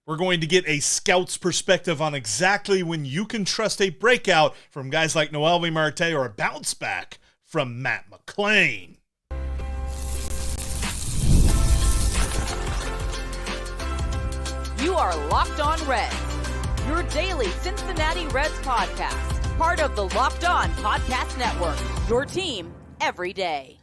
We're going to get a scout's perspective on exactly when you can trust a breakout from guys like Noelvi Marte or a bounce back from Matt McLain. You are Locked On Reds, your daily Cincinnati Reds podcast, part of the Locked On Podcast Network, your team every day.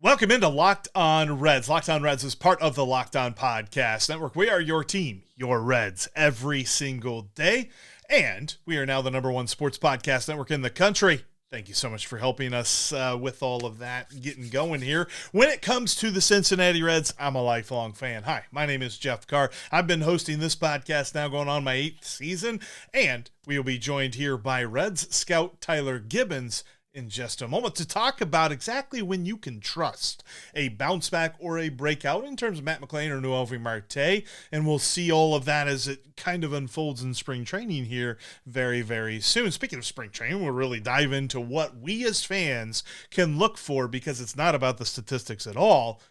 Welcome into Locked On Reds. Locked On Reds is part of the Locked On Podcast Network. We are your team, your Reds, every single day. And we are now the #1 sports podcast network in the country. Thank you so much for helping us with all of that, getting going here. When it comes to the Cincinnati Reds, I'm a lifelong fan. Hi, my name is Jeff Carr. I've been hosting this podcast now going on my 8th season, and we will be joined here by Reds scout Tyler Gibbons in just a moment to talk about exactly when you can trust a bounce back or a breakout in terms of Matt McLain or Noelvi Marte. And we'll see all of that as it kind of unfolds in spring training here very, very soon. Speaking of spring training, we'll really dive into what we as fans can look for, because it's not about the statistics at all,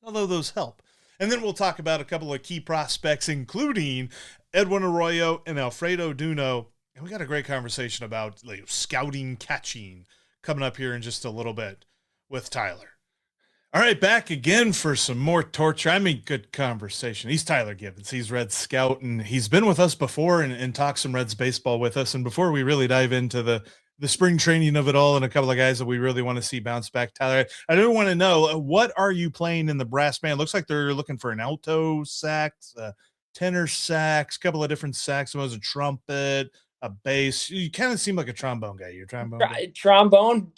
although those help. And then we'll talk about a couple of key prospects, including Edwin Arroyo and Alfredo Duno. And we got a great conversation about scouting, catching, coming up here in just a little bit with Tyler. All right, back again for some more torture. I mean, good conversation. He's Tyler Gibbons. He's Reds scout, and he's been with us before and talked some Reds baseball with us. And before we really dive into the spring training of it all and a couple of guys that we really want to see bounce back, Tyler, I do want to know, what are you playing in the brass band? Looks like they're looking for an alto sax, tenor sax, a couple of different sax. One was a trumpet, a bass. You kind of seem like a trombone guy. You're a trombone guy? Trombone,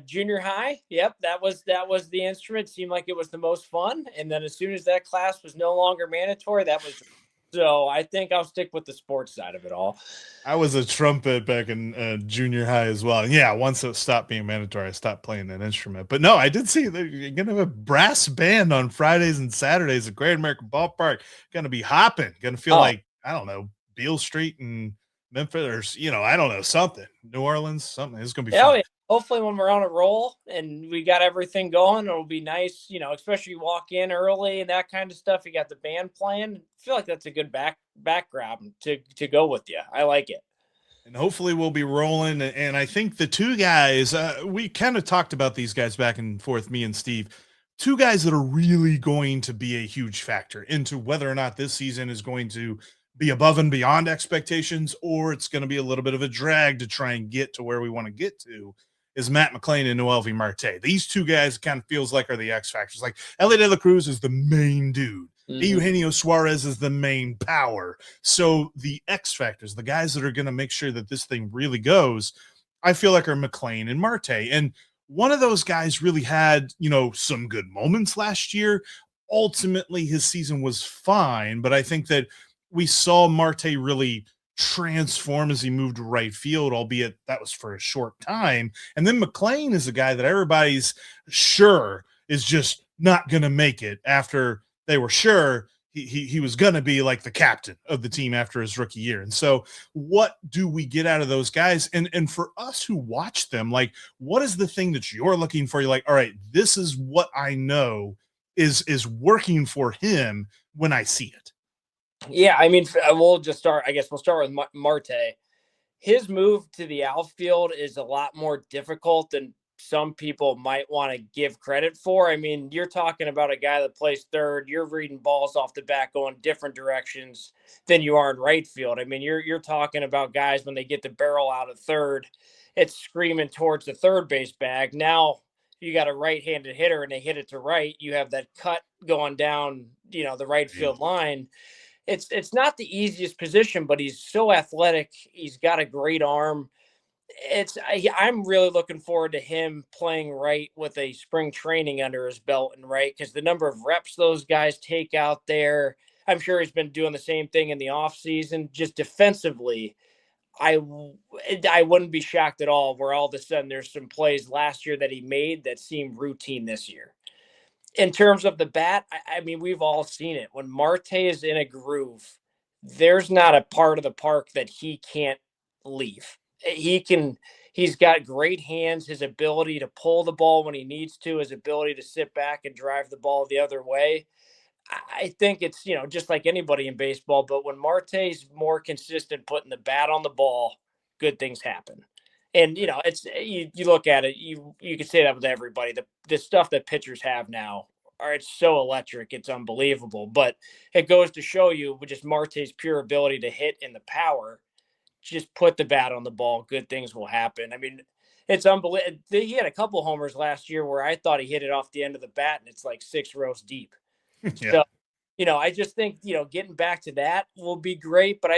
junior high. Yep, that was the instrument. Seemed like it was the most fun. And then as soon as that class was no longer mandatory, so I think I'll stick with the sports side of it all. I was a trumpet back in junior high as well. And yeah, once it stopped being mandatory, I stopped playing that instrument. But no, I did see that you're going to have a brass band on Fridays and Saturdays at Great American Ballpark. Going to be hopping. Going to feel like, I don't know, Beale Street and Memphis, or, I don't know, something. New Orleans, something. It's going to be fun. Yeah. Hopefully when we're on a roll and we got everything going, it'll be nice, especially you walk in early and that kind of stuff. You got the band playing. I feel like that's a good background to go with you. I like it. And hopefully we'll be rolling. And I think the two guys, we kind of talked about these guys back and forth, me and Steve, two guys that are really going to be a huge factor into whether or not this season is going to be above and beyond expectations, or it's going to be a little bit of a drag to try and get to where we want to get to, is Matt McLain and Noelvi Marte. These two guys kind of feels like are the X factors. Like Ellie De La Cruz is the main dude. Mm-hmm. Eugenio Suarez is the main power. So the X factors, the guys that are going to make sure that this thing really goes, I feel like are McLain and Marte. And one of those guys really had, some good moments last year. Ultimately, his season was fine, but I think that we saw Marte really transform as he moved to right field, albeit that was for a short time. And then McLain is a guy that everybody's sure is just not going to make it after they were sure he was going to be like the captain of the team after his rookie year. And so what do we get out of those guys? And for us who watch them, like, what is the thing that you're looking for? You're like, all right, this is what I know is working for him when I see it. Yeah, I mean, we'll start with Marte. His move to the outfield is a lot more difficult than some people might want to give credit for. I mean, you're talking about a guy that plays third. You're reading balls off the bat going different directions than you are in right field. I mean, you're talking about guys when they get the barrel out of third, it's screaming towards the third base bag. Now you got a right-handed hitter and they hit it to right. You have that cut going down, the right field line. It's not the easiest position, but he's so athletic. He's got a great arm. I'm really looking forward to him playing right with a spring training under his belt and right, because the number of reps those guys take out there, I'm sure he's been doing the same thing in the offseason. Just defensively, I wouldn't be shocked at all where all of a sudden there's some plays last year that he made that seemed routine this year. In terms of the bat, I mean, we've all seen it. When Marte is in a groove, there's not a part of the park that he can't leave. He's got great hands, his ability to pull the ball when he needs to, his ability to sit back and drive the ball the other way. I think it's, just like anybody in baseball, but when Marte's more consistent putting the bat on the ball, good things happen. And, it's you look at it, you could say that with everybody. The stuff that pitchers have now it's so electric, it's unbelievable. But it goes to show you with just Marte's pure ability to hit and the power, just put the bat on the ball, good things will happen. I mean, it's unbelievable. He had a couple homers last year where I thought he hit it off the end of the bat and it's like 6 rows deep. Yeah. So, I just think, getting back to that will be great. But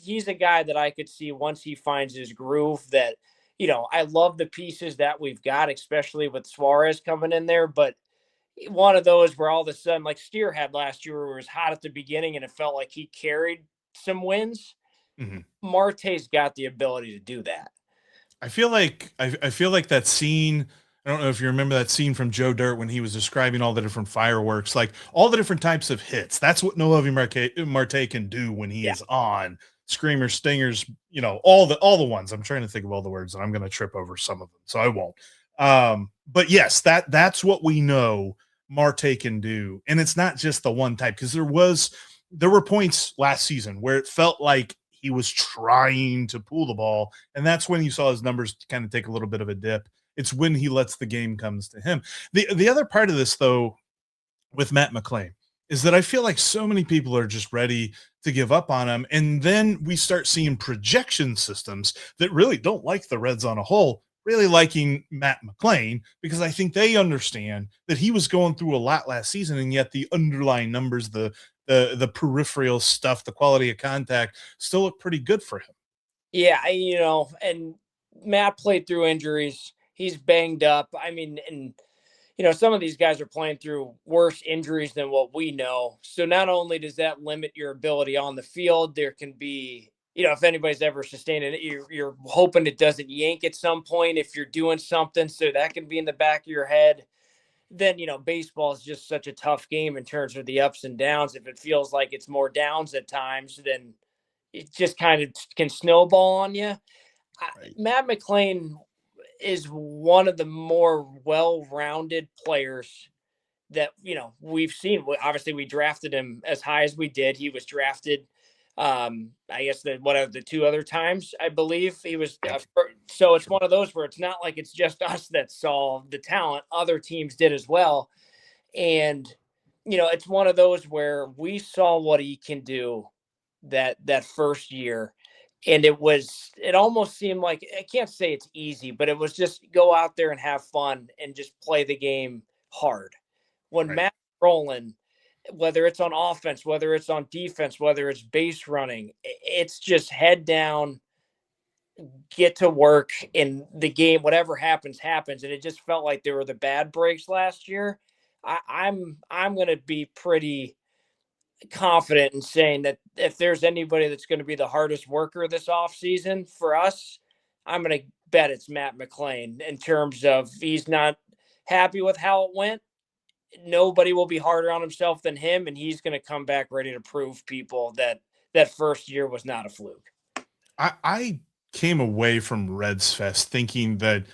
he's a guy that I could see once he finds his groove that, I love the pieces that we've got, especially with Suarez coming in there. But one of those where all of a sudden, like Steer had last year, where it was hot at the beginning and it felt like he carried some wins. Mm-hmm. Marte's got the ability to do that. I feel like that scene. I don't know if you remember that scene from Joe Dirt when he was describing all the different fireworks, like all the different types of hits. That's what Noelvi Marte can do when he is on. Screamers, stingers, all the ones. I'm trying to think of all the words, and I'm going to trip over some of them, so I won't. But yes, that's what we know Marte can do, and it's not just the one type, because there were points last season where it felt like he was trying to pull the ball, and that's when you saw his numbers kind of take a little bit of a dip. It's when he lets the game comes to him. The other part of this, though, with Matt McLain, is that I feel like so many people are just ready to give up on him, and then we start seeing projection systems that really don't like the Reds on a whole really liking Matt McLain, because I think they understand that he was going through a lot last season, and yet the underlying numbers, the peripheral stuff, the quality of contact still look pretty good for him. Yeah, and Matt played through injuries. He's banged up. I mean, and some of these guys are playing through worse injuries than what we know. So not only does that limit your ability on the field, there can be, if anybody's ever sustained it, you're hoping it doesn't yank at some point if you're doing something. So that can be in the back of your head. Then, baseball is just such a tough game in terms of the ups and downs. If it feels like it's more downs at times, then it just kind of can snowball on you. Right. Matt McLain is one of the more well-rounded players that, we've seen. Obviously, we drafted him as high as we did. He was drafted, I guess, the 2 other times, I believe he was. So it's one of those where it's not like it's just us that saw the talent. Other teams did as well. And, it's one of those where we saw what he can do that first year. And it almost seemed like, I can't say it's easy, but it was just go out there and have fun and just play the game hard. When Matt's rolling, whether it's on offense, whether it's on defense, whether it's base running, it's just head down, get to work in the game. Whatever happens, happens. And it just felt like there were the bad breaks last year. I'm going to be pretty confident in saying that if there's anybody that's going to be the hardest worker this offseason for us, I'm going to bet it's Matt McLain. In terms of, he's not happy with how it went, nobody will be harder on himself than him, and he's going to come back ready to prove people that first year was not a fluke. I came away from Reds Fest thinking that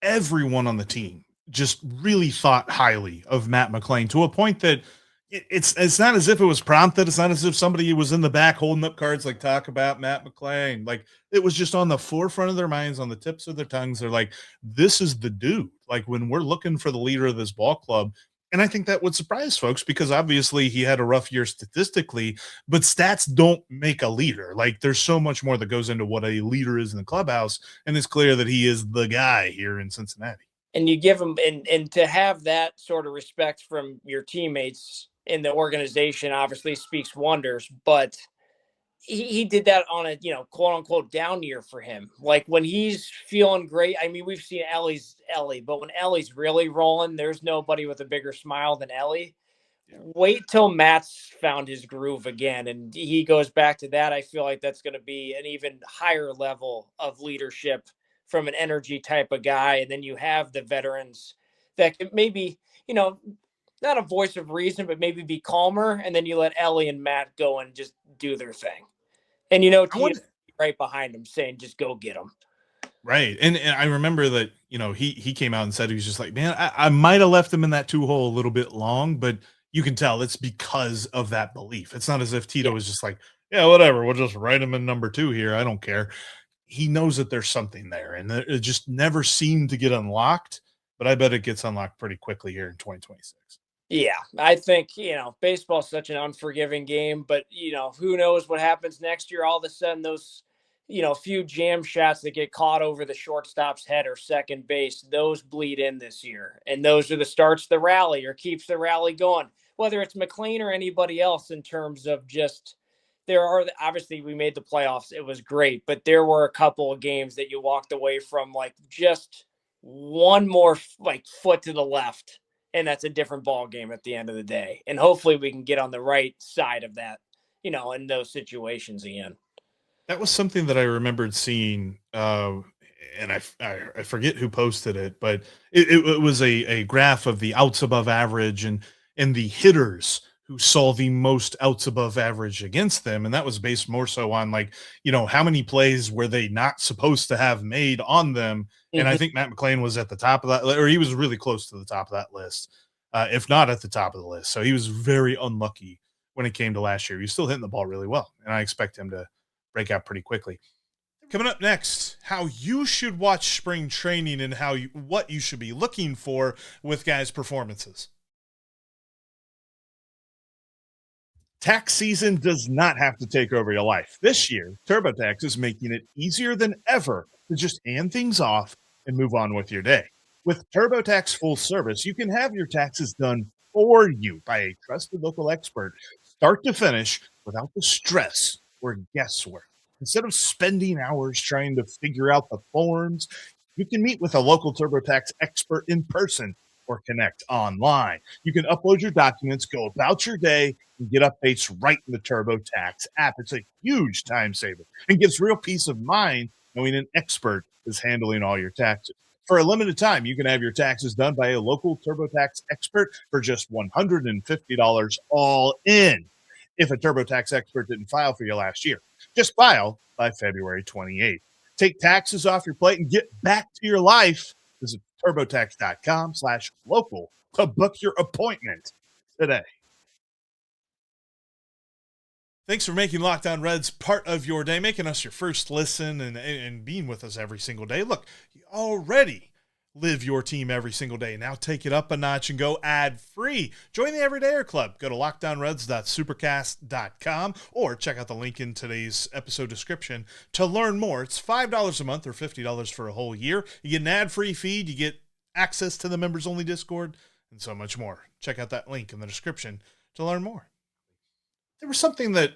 everyone on the team just really thought highly of Matt McLain, to a point that it's not as if it was prompted. It's not as if somebody was in the back holding up cards like, talk about Matt McLain. Like, it was just on the forefront of their minds, on the tips of their tongues. They're like, this is the dude. Like, when we're looking for the leader of this ball club. And I think that would surprise folks, because obviously he had a rough year statistically, but stats don't make a leader. Like, there's so much more that goes into what a leader is in the clubhouse. And it's clear that he is the guy here in Cincinnati. And you give him, and to have that sort of respect from your teammates in the organization obviously speaks wonders, but he did that on a, quote unquote down year for him. Like, when he's feeling great, I mean, we've seen Ellie, but when Ellie's really rolling, there's nobody with a bigger smile than Ellie. Yeah. Wait till Matt's found his groove again, and he goes back to that. I feel like that's going to be an even higher level of leadership from an energy type of guy. And then you have the veterans that could maybe, not a voice of reason, but maybe be calmer. And then you let Ellie and Matt go and just do their thing. And, Tito's right behind him saying, just go get them. Right. And I remember that, he came out and said, he was just like, man, I might have left him in that 2 hole a little bit long, but you can tell it's because of that belief. It's not as if Tito Yeah. was just like, yeah, whatever, we'll just write him in number 2 here. I don't care. He knows that there's something there, and it just never seemed to get unlocked. But I bet it gets unlocked pretty quickly here in 2026. Yeah, I think, baseball's such an unforgiving game, but, who knows what happens next year. All of a sudden, those, few jam shots that get caught over the shortstop's head or second base, those bleed in this year. And those are the starts the rally or keeps the rally going, whether it's McLain or anybody else in terms of just obviously we made the playoffs. It was great, but there were a couple of games that you walked away from like just one more like foot to the left, and that's a different ball game at the end of the day. And hopefully we can get on the right side of that, in those situations again. That was something that I remembered seeing, and I forget who posted it, but it was a graph of the outs above average and the hitters who saw the most outs above average against them, and that was based more so on like how many plays were they not supposed to have made on them, and I think Matt McLain was at the top of that, or he was really close to the top of that list, if not at the top of the list. So he was very unlucky when it came to last year. He's still hitting the ball really well, and I expect him to break out pretty quickly. Coming up next, how you should watch spring training and what you should be looking for with guys' performances. Tax season does not have to take over your life. This year, TurboTax is making it easier than ever to just hand things off and move on with your day. With TurboTax Full Service, you can have your taxes done for you by a trusted local expert, start to finish, without the stress or guesswork. Instead of spending hours trying to figure out the forms, you can meet with a local TurboTax expert in person or connect online. You can upload your documents, go about your day, and get updates right in the TurboTax app. It's a huge time saver and gives real peace of mind knowing an expert is handling all your taxes. For a limited time, you can have your taxes done by a local TurboTax expert for just $150 all in. If a TurboTax expert didn't file for you last year, just file by February 28th. Take taxes off your plate and get back to your life. Visit TurboTax.com/local to book your appointment today. Thanks for making Locked On Reds part of your day, making us your first listen and being with us every single day. Look, you already live your team every single day. Now take it up a notch and go ad-free. Join the Everydayer Club. Go to LockedOnReds.supercast.com or check out the link in today's episode description to learn more. It's $5 a month or $50 for a whole year. You get an ad-free feed. You get access to the members-only Discord and so much more. Check out that link in the description to learn more. There was something that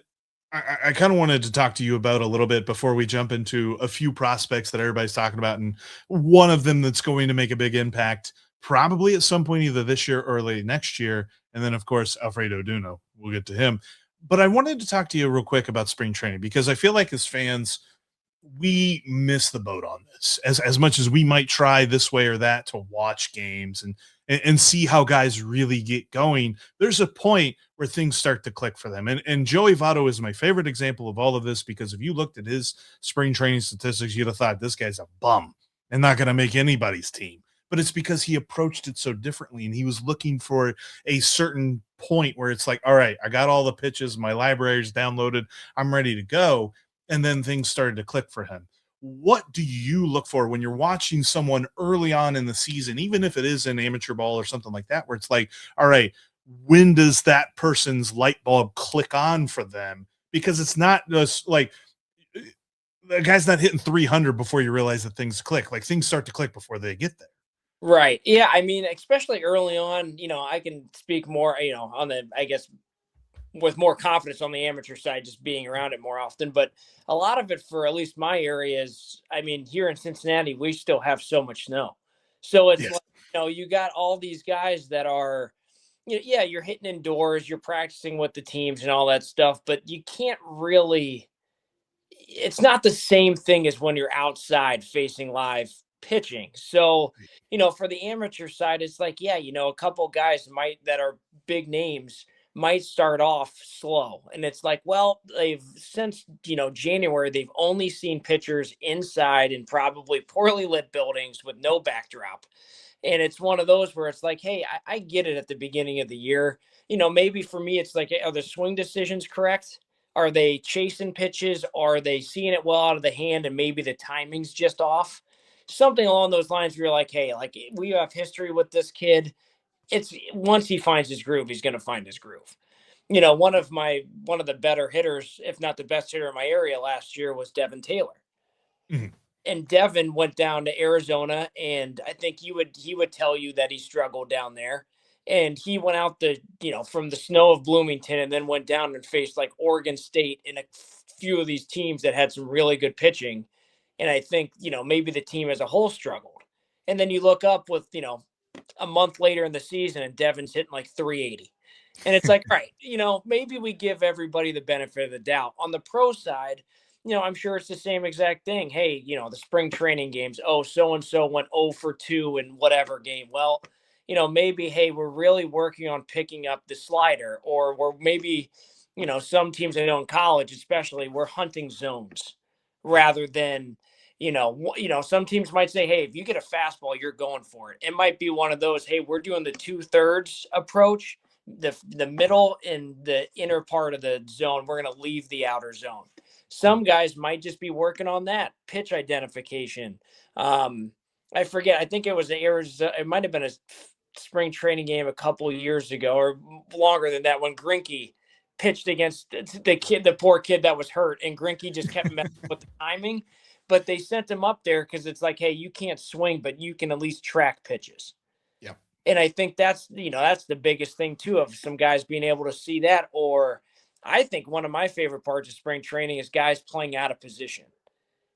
I kind of wanted to talk to you about a little bit before we jump into a few prospects that everybody's talking about, and one of them that's going to make a big impact probably at some point either this year or early next year, and then, of course, Alfredo Duno. We'll get to him. But I wanted to talk to you real quick about spring training because I feel like as fans, we miss the boat on this as much as we might try this way or that to watch games and see how guys really get going. There's a point where things start to click for them. And Joey Votto is my favorite example of all of this because if you looked at his spring training statistics, you'd have thought this guy's a bum and not going to make anybody's team. But it's because he approached it so differently and he was looking for a certain point where it's like, all right, I got all the pitches, my library's downloaded, I'm ready to go. And then things started to click for him. What do you look for when you're watching someone early on in the season, even if it is an amateur ball or something like that, where it's like, all right, when does that person's light bulb click on for them? Because it's not just like the guy's not hitting 300 before you realize that things click. Like things start to click before they get there. Right. Yeah. I mean, especially early on, I can speak more, on the, I guess, with more confidence on the amateur side, just being around it more often. But a lot of it for at least my areas, I mean, here in Cincinnati, we still have so much snow. So it's like, you got all these guys that are, yeah, you're hitting indoors, you're practicing with the teams and all that stuff, but you can't really, it's not the same thing as when you're outside facing live pitching. So, for the amateur side, it's like, yeah, a couple guys that are big names might start off slow. And it's like, well, they've since, January, they've only seen pitchers inside in probably poorly lit buildings with no backdrop. And it's one of those where it's like, hey, I get it at the beginning of the year. Maybe for me, it's like, are the swing decisions correct? Are they chasing pitches? Are they seeing it well out of the hand and maybe the timing's just off? Something along those lines where you're like, hey, like we have history with this kid. It's once he finds his groove, he's going to find his groove. One of the better hitters, if not the best hitter in my area last year, was Devin Taylor. Mm-hmm. And Devin went down to Arizona, and I think he would tell you that he struggled down there. And he went out from the snow of Bloomington and then went down and faced like Oregon State and a few of these teams that had some really good pitching. And I think, maybe the team as a whole struggled. And then you look up with, a month later in the season and Devin's hitting like 380. And it's like, right, maybe we give everybody the benefit of the doubt. On the pro side, I'm sure it's the same exact thing. Hey, the spring training games, so-and-so went 0 for 2 in whatever game. Well, maybe, hey, we're really working on picking up the slider, or we're maybe, some teams I know in college, especially, we're hunting zones rather than, some teams might say, hey, if you get a fastball, you're going for it. It might be one of those, hey, we're doing the 2/3 approach, the middle and the inner part of the zone. We're going to leave the outer zone. Some guys might just be working on that pitch identification. I forget. I think it was it might have been a spring training game a couple of years ago or longer than that when Greinke pitched against the poor kid that was hurt, and Greinke just kept messing with the timing. But they sent him up there because it's like, hey, you can't swing, but you can at least track pitches. Yeah. And I think that's the biggest thing too, of some guys being able to see that. Or I think one of my favorite parts of spring training is guys playing out of position.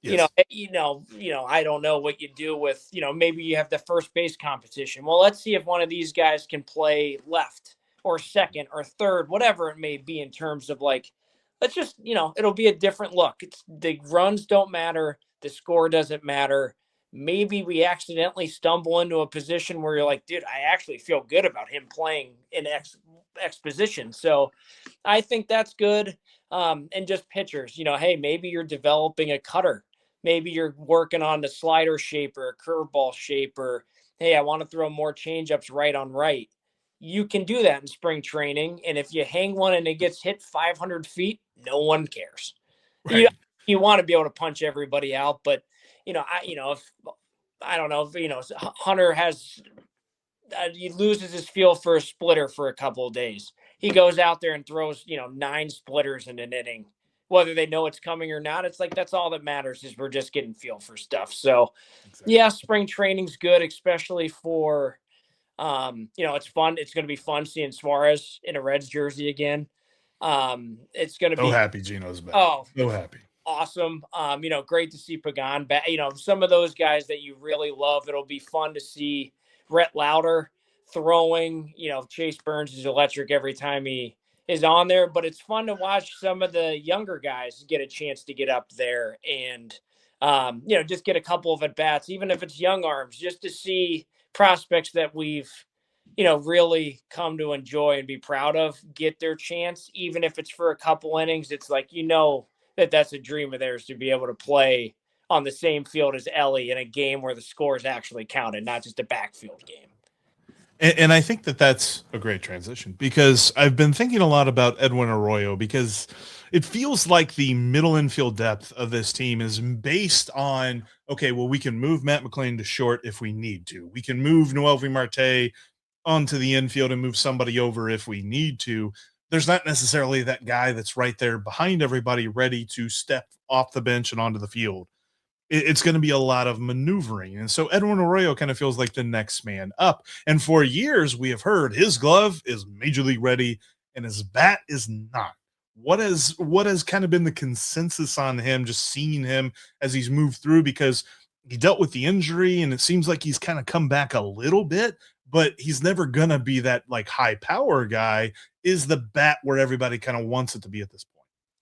Yes. I don't know what you do with, maybe you have the first base competition. Well, let's see if one of these guys can play left or second or third, whatever it may be, in terms of like, let's just, it'll be a different look. The runs don't matter. The score doesn't matter. Maybe we accidentally stumble into a position where you're like, dude, I actually feel good about him playing in X position. So I think that's good. And just pitchers, hey, maybe you're developing a cutter. Maybe you're working on the slider shape or a curveball shape, or, hey, I want to throw more changeups right on right. You can do that in spring training. And if you hang one and it gets hit 500 feet, no one cares. Right. You want to be able to punch everybody out, but if I don't know, if Hunter has, he loses his feel for a splitter for a couple of days. He goes out there and throws, 9 splitters in an inning, whether they know it's coming or not. It's like, that's all that matters, is we're just getting feel for stuff. So exactly. Yeah, spring training's good, especially for, it's fun. It's going to be fun seeing Suarez in a Reds jersey again. It's going to be happy Gino's back. Oh, so happy. Awesome. Great to see Pagan back. Some of those guys that you really love. It'll be fun to see Rhett Lauder throwing. Chase Burns is electric every time he is on there, but it's fun to watch some of the younger guys get a chance to get up there and, just get a couple of at-bats, even if it's young arms, just to see prospects that we've, really come to enjoy and be proud of get their chance, even if it's for a couple innings. It's like, that's a dream of theirs, to be able to play on the same field as Ellie in a game where the score is actually counted, not just a backfield game. And I think that's a great transition, because I've been thinking a lot about Edwin Arroyo, because it feels like the middle infield depth of this team is based on, okay, well, we can move Matt McLain to short if we need to. We can move Noelvi Marte onto the infield and move somebody over if we need to. There's not necessarily that guy that's right there behind everybody ready to step off the bench and onto the field. It's going to be a lot of maneuvering. And so Edwin Arroyo kind of feels like the next man up. And for years, we have heard his glove is major league ready and his bat is not. What has kind of been the consensus on him, just seeing him as he's moved through? Because he dealt with the injury and it seems like he's kind of come back a little bit, but he's never going to be that like high power guy. Is the bat where everybody kind of wants it to be at this point?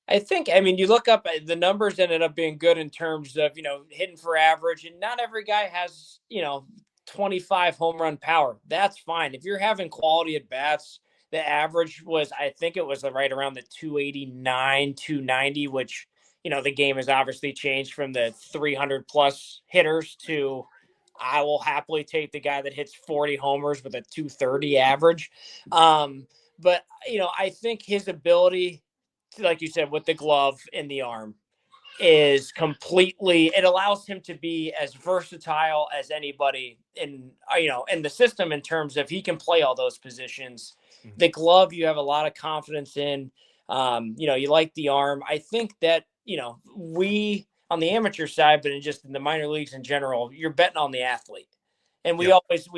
I think, you look up, the numbers ended up being good in terms of, hitting for average, and not every guy has, 25 home run power. That's fine. If you're having quality at bats, the average was, I think it was right around the 289, 290, which, the game has obviously changed from the 300 plus hitters to, I will happily take the guy that hits 40 homers with a 230 average. But, I think his ability, like you said, with the glove and the arm is completely, it allows him to be as versatile as anybody in the system, in terms of he can play all those positions. Mhm. The glove, you have a lot of confidence in. You like the arm. I think that, we on the amateur side, but in the minor leagues in general, you're betting on the athlete. And we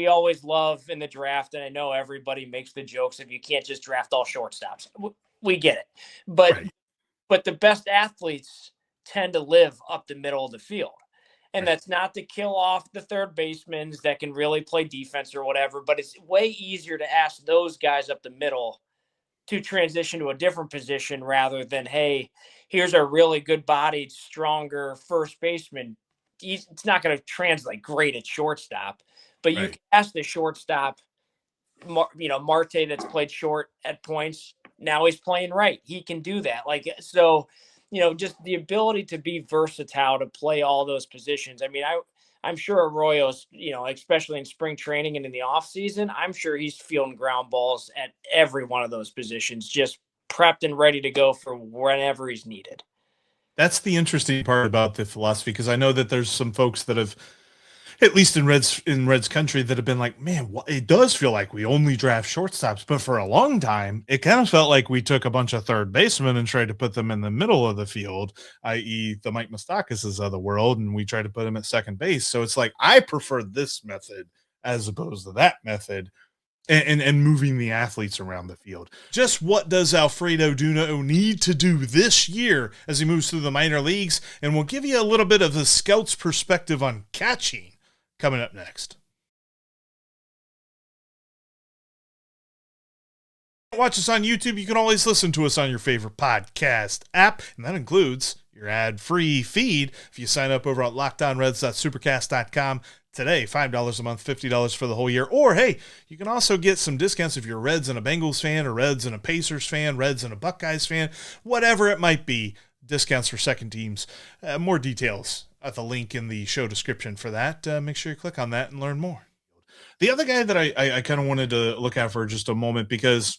always love in the draft, and I know everybody makes the jokes if you can't just draft all shortstops. We get it. But Right. but the best athletes tend to live up the middle of the field. And Right. that's not to kill off the third basemen that can really play defense or whatever, but it's way easier to ask those guys up the middle to transition to a different position rather than, hey, here's a really good bodied, stronger first baseman. It's not going to translate great at shortstop, but you Right. can ask the shortstop, Marte, that's played short at points. Now he's playing right. He can do that. Just the ability to be versatile, to play all those positions. I mean, I'm sure Arroyo's, especially in spring training and in the off season, I'm sure he's fielding ground balls at every one of those positions, just prepped and ready to go for whenever he's needed. That's the interesting part about the philosophy, because I know that there's some folks that have, at least in Reds country, that have been like, man, it does feel like we only draft shortstops. But for a long time, it kind of felt like we took a bunch of third basemen and tried to put them in the middle of the field, i.e. the Mike Moustakas of the world, and we tried to put them at second base. So it's like, I prefer this method as opposed to that method. And moving the athletes around the field. Just what does Alfredo Duno need to do this year as he moves through the minor leagues? And we'll give you a little bit of the scout's perspective on catching coming up next. Watch us on YouTube. You can always listen to us on your favorite podcast app, and that includes your ad-free feed if you sign up over at lockedonreds.supercast.com today. $5 a month, $50 for the whole year. Or, hey, you can also get some discounts if you're a Reds and a Bengals fan, or Reds and a Pacers fan, Reds and a Buckeyes fan, whatever it might be. Discounts for second teams. More details at the link in the show description for that. Make sure you click on that and learn more. The other guy that I kind of wanted to look at for just a moment, because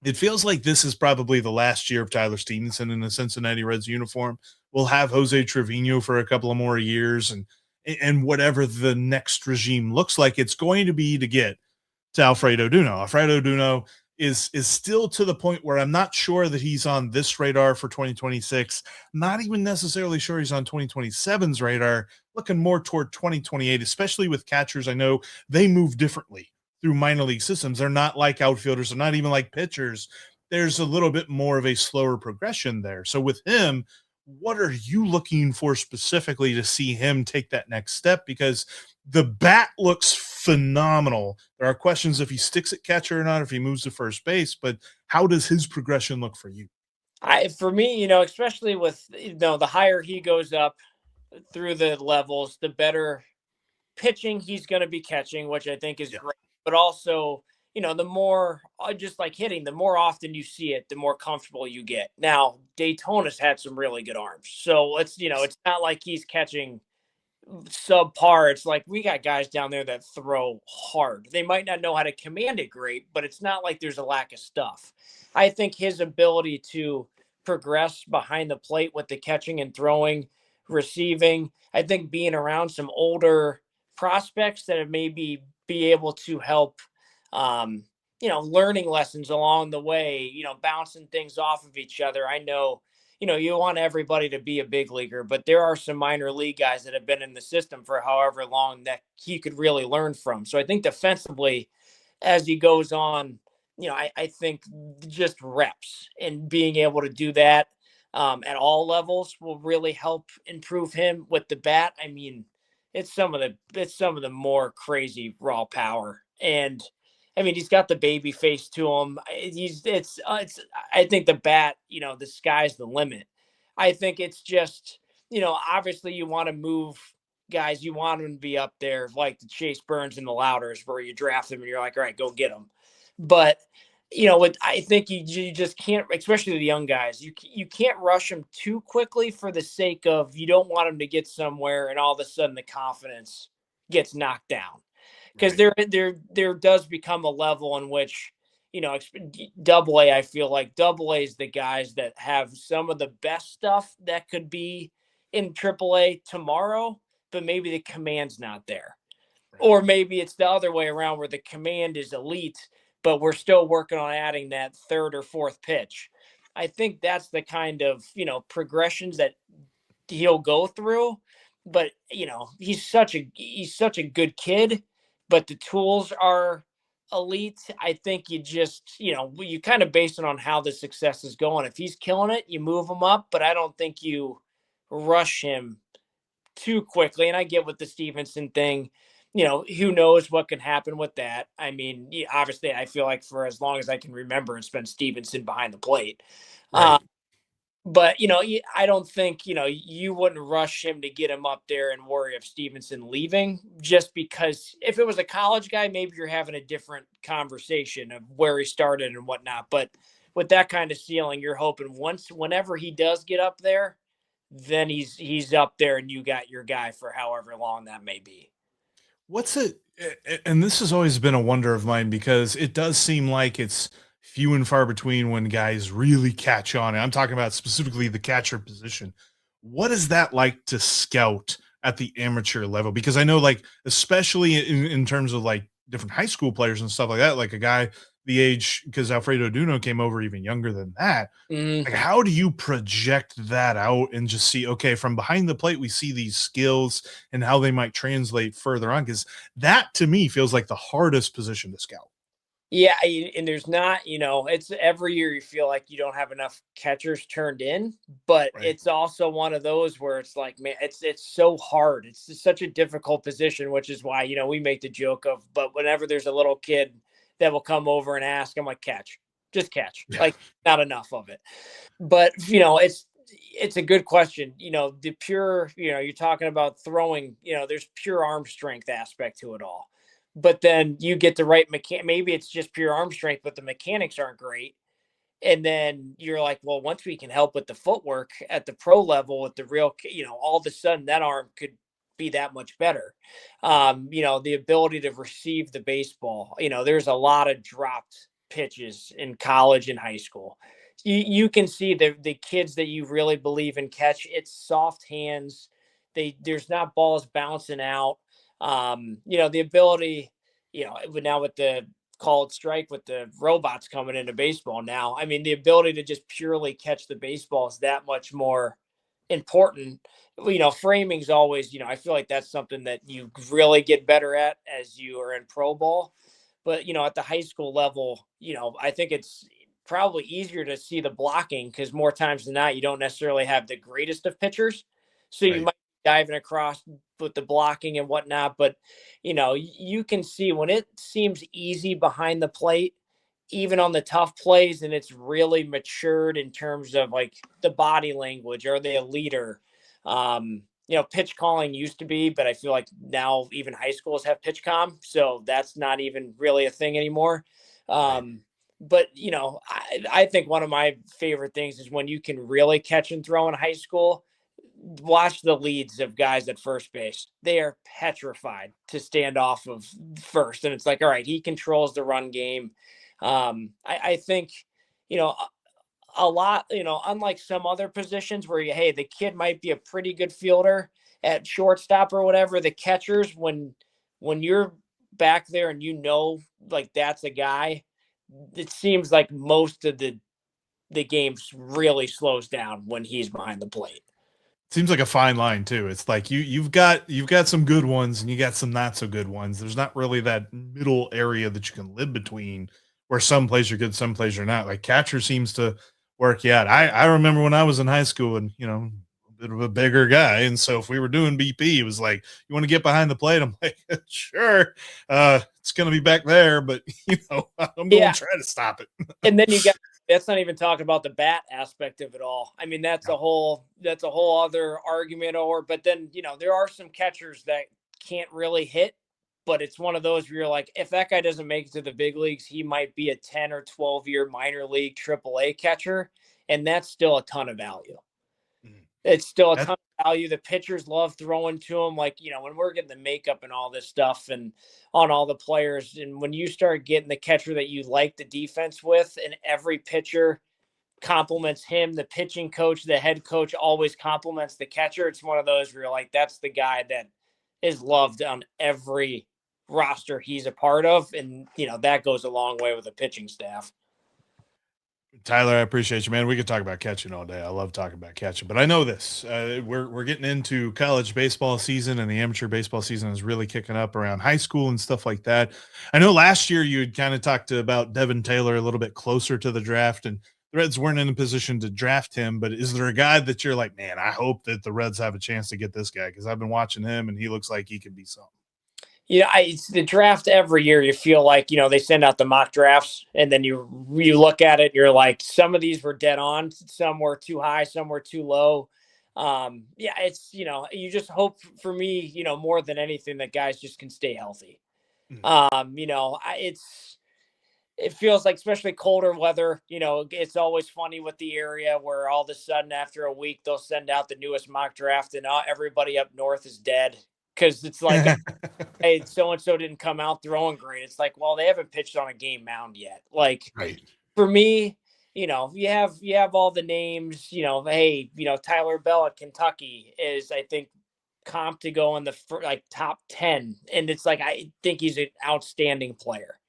it feels like this is probably the last year of Tyler Stevenson in the Cincinnati Reds uniform. We'll have Jose Trevino for a couple of more years, and whatever the next regime looks like, it's going to be to get to Alfredo Duno. Alfredo Duno is still to the point where I'm not sure that he's on this radar for 2026. Not even necessarily sure he's on 2027's radar, looking more toward 2028, especially with catchers. I know they move differently through minor league systems. They're not like outfielders. They're not even like pitchers. There's a little bit more of a slower progression there. So with him, what are you looking for specifically to see him take that next step? Because the bat looks phenomenal. There are questions if he sticks at catcher or not, if he moves to first base, but how does his progression look for you? For me, especially with, the higher he goes up through the levels, the better pitching he's going to be catching, which I think is great. But also, the more, just like hitting, the more often you see it, the more comfortable you get. Now, Daytona's had some really good arms. So it's not like he's catching subpar. It's like we got guys down there that throw hard. They might not know how to command it great, but it's not like there's a lack of stuff. I think his ability to progress behind the plate with the catching and throwing, receiving, I think being around some older prospects that have maybe be able to help, learning lessons along the way, bouncing things off of each other. I know, you want everybody to be a big leaguer, but there are some minor league guys that have been in the system for however long that he could really learn from. So I think defensively, as he goes on, I think just reps and being able to do that at all levels will really help improve him with the bat. I mean, it's some of the more crazy raw power, and I mean he's got the baby face to him. I think the bat, the sky's the limit. I think it's just, obviously you want to move guys, you want them to be up there like the Chase Burns and the Louders, where you draft them and you're like, all right, go get them. But I think you just can't, especially the young guys, you can't rush them too quickly for the sake of, you don't want them to get somewhere and all of a sudden the confidence gets knocked down. Because there does become a level in which, double A, I feel like double A is the guys that have some of the best stuff that could be in triple A tomorrow, but maybe the command's not there. Right. Or maybe it's the other way around where the command is elite, but we're still working on adding that third or fourth pitch. I think that's the kind of, progressions that he'll go through. But, he's such a good kid, but the tools are elite. I think you just, you kind of base it on how the success is going. If he's killing it, you move him up, but I don't think you rush him too quickly. And I get with the Stevenson thing, who knows what can happen with that. I mean, obviously I feel like for as long as I can remember, it's been Stevenson behind the plate. Right. But, I don't think, you wouldn't rush him to get him up there and worry of Stevenson leaving, just because if it was a college guy, maybe you're having a different conversation of where he started and whatnot. But with that kind of ceiling, you're hoping whenever he does get up there, then he's up there and you got your guy for however long that may be. What's it? And this has always been a wonder of mine, because it does seem like it's few and far between when guys really catch on. And I'm talking about specifically the catcher position. What is that like to scout at the amateur level? Because I know, like, especially in terms of like different high school players and stuff like that, like a guy the age, because Alfredo Duno came over even younger than that. Like, how do you project that out and just see, okay, from behind the plate, we see these skills and how they might translate further on? Because that to me feels like the hardest position to scout. Yeah, and there's not, it's every year you feel like you don't have enough catchers turned in, but right. It's also one of those where it's like, man, it's so hard. It's such a difficult position, which is why, we make the joke of, but whenever there's a little kid that will come over and ask, I'm like, just catch, like not enough of it. But, it's a good question. The pure, you're talking about throwing, there's pure arm strength aspect to it all. But then you get the right maybe it's just pure arm strength, but the mechanics aren't great. And then you're like, well, once we can help with the footwork at the pro level with the real, all of a sudden that arm could be that much better. The ability to receive the baseball, there's a lot of dropped pitches in college and high school. You can see the kids that you really believe in catch, it's soft hands. There's not balls bouncing out. The ability, now with the called strike with the robots coming into baseball now, I mean, the ability to just purely catch the baseball is that much more important. Framing's always, I feel like that's something that you really get better at as you are in pro ball. But, at the high school level, I think it's probably easier to see the blocking, because more times than not, you don't necessarily have the greatest of pitchers. So you might be diving across with the blocking and whatnot, but you can see when it seems easy behind the plate, even on the tough plays, and it's really matured in terms of like the body language. Are they a leader? Pitch calling used to be, but I feel like now even high schools have pitch comm, so that's not even really a thing anymore. But I think one of my favorite things is when you can really catch and throw in high school. Watch the leads of guys at first base. They are petrified to stand off of first. And it's like, all right, he controls the run game. I think, a lot, unlike some other positions where the kid might be a pretty good fielder at shortstop or whatever, the catchers, when you're back there and like that's a guy, it seems like most of the game really slows down when he's behind the plate. Seems like a fine line too. It's like you've got some good ones and you got some not so good ones. There's not really that middle area that you can live between where some plays are good, some plays are not. Like catcher seems to work you out. I remember when I was in high school and, a bit of a bigger guy. And so if we were doing BP, it was like, you want to get behind the plate? I'm like, sure. It's going to be back there, but I'm going to try to stop it. And then that's not even talking about the bat aspect of it all. I mean, that's a whole other argument. But then, there are some catchers that can't really hit, but it's one of those where you're like, if that guy doesn't make it to the big leagues, he might be a 10 or 12 year minor league AAA catcher. And that's still a ton of value. It's still a ton of value. The pitchers love throwing to him. Like, when we're getting the makeup and all this stuff and on all the players, and when you start getting the catcher that you like the defense with, and every pitcher compliments him, the pitching coach, the head coach always compliments the catcher. It's one of those where you're like, that's the guy that is loved on every roster he's a part of. And, that goes a long way with the pitching staff. Tyler, I appreciate you, man. We could talk about catching all day. I love talking about catching, but I know this. We're getting into college baseball season, and the amateur baseball season is really kicking up around high school and stuff like that. I know last year you had kind of talked about Devin Taylor a little bit closer to the draft, and the Reds weren't in a position to draft him. But is there a guy that you're like, man, I hope that the Reds have a chance to get this guy, because I've been watching him and he looks like he could be something. It's the draft every year. You feel like, they send out the mock drafts, and then you look at it and you're like, some of these were dead on, some were too high, some were too low. It's, you just hope for me, more than anything, that guys just can stay healthy. It feels like, especially colder weather, it's always funny with the area where all of a sudden after a week, they'll send out the newest mock draft and everybody up north is dead. Because it's like, hey, so-and-so didn't come out throwing great. It's like, well, they haven't pitched on a game mound yet. Like, right. For me, you have all the names, hey, Tyler Bell at Kentucky is, I think, comp to go in the top 10. And it's like, I think he's an outstanding player.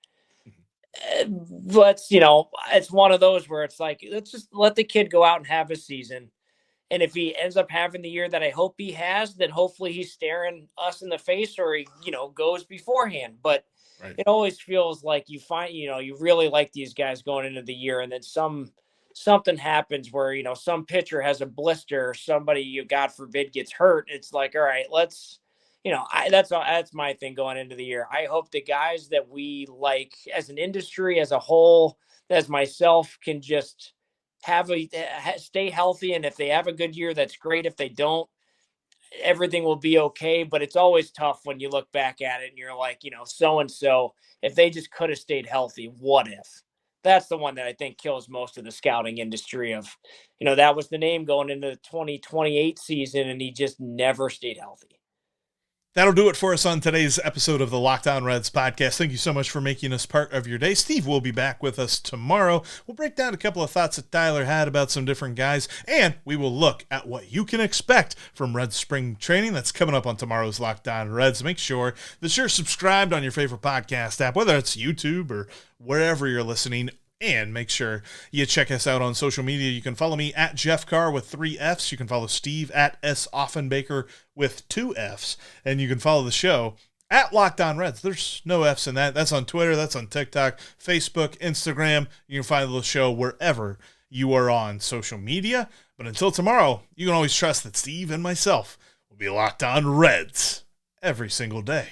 But, it's one of those where it's like, let's just let the kid go out and have his season. And if he ends up having the year that I hope he has, then hopefully he's staring us in the face, or he, goes beforehand. But right. It always feels like you find, you really like these guys going into the year, and then something happens where, some pitcher has a blister, or somebody, God forbid, gets hurt. It's like, all right, let's, that's my thing going into the year. I hope the guys that we like as an industry, as a whole, as myself, can just stay healthy, and if they have a good year, that's great. If they don't, everything will be okay. But it's always tough when you look back at it and you're like, so and so, if they just could have stayed healthy, what if? That's the one that I think kills most of the scouting industry of, that was the name going into the 2028 season, and he just never stayed healthy. That'll do it for us on today's episode of the Locked On Reds podcast. Thank you so much for making us part of your day. Steve will be back with us tomorrow. We'll break down a couple of thoughts that Tyler had about some different guys, and we will look at what you can expect from Reds spring training. That's coming up on tomorrow's Locked On Reds. Make sure that you're subscribed on your favorite podcast app, whether it's YouTube or wherever you're listening. And make sure you check us out on social media. You can follow me at Jeff Carr with 3 Fs. You can follow Steve at S. Offenbaker with 2 Fs. And you can follow the show at Locked On Reds. There's no Fs in that. That's on Twitter. That's on TikTok, Facebook, Instagram. You can find the show wherever you are on social media. But until tomorrow, you can always trust that Steve and myself will be Locked On Reds every single day.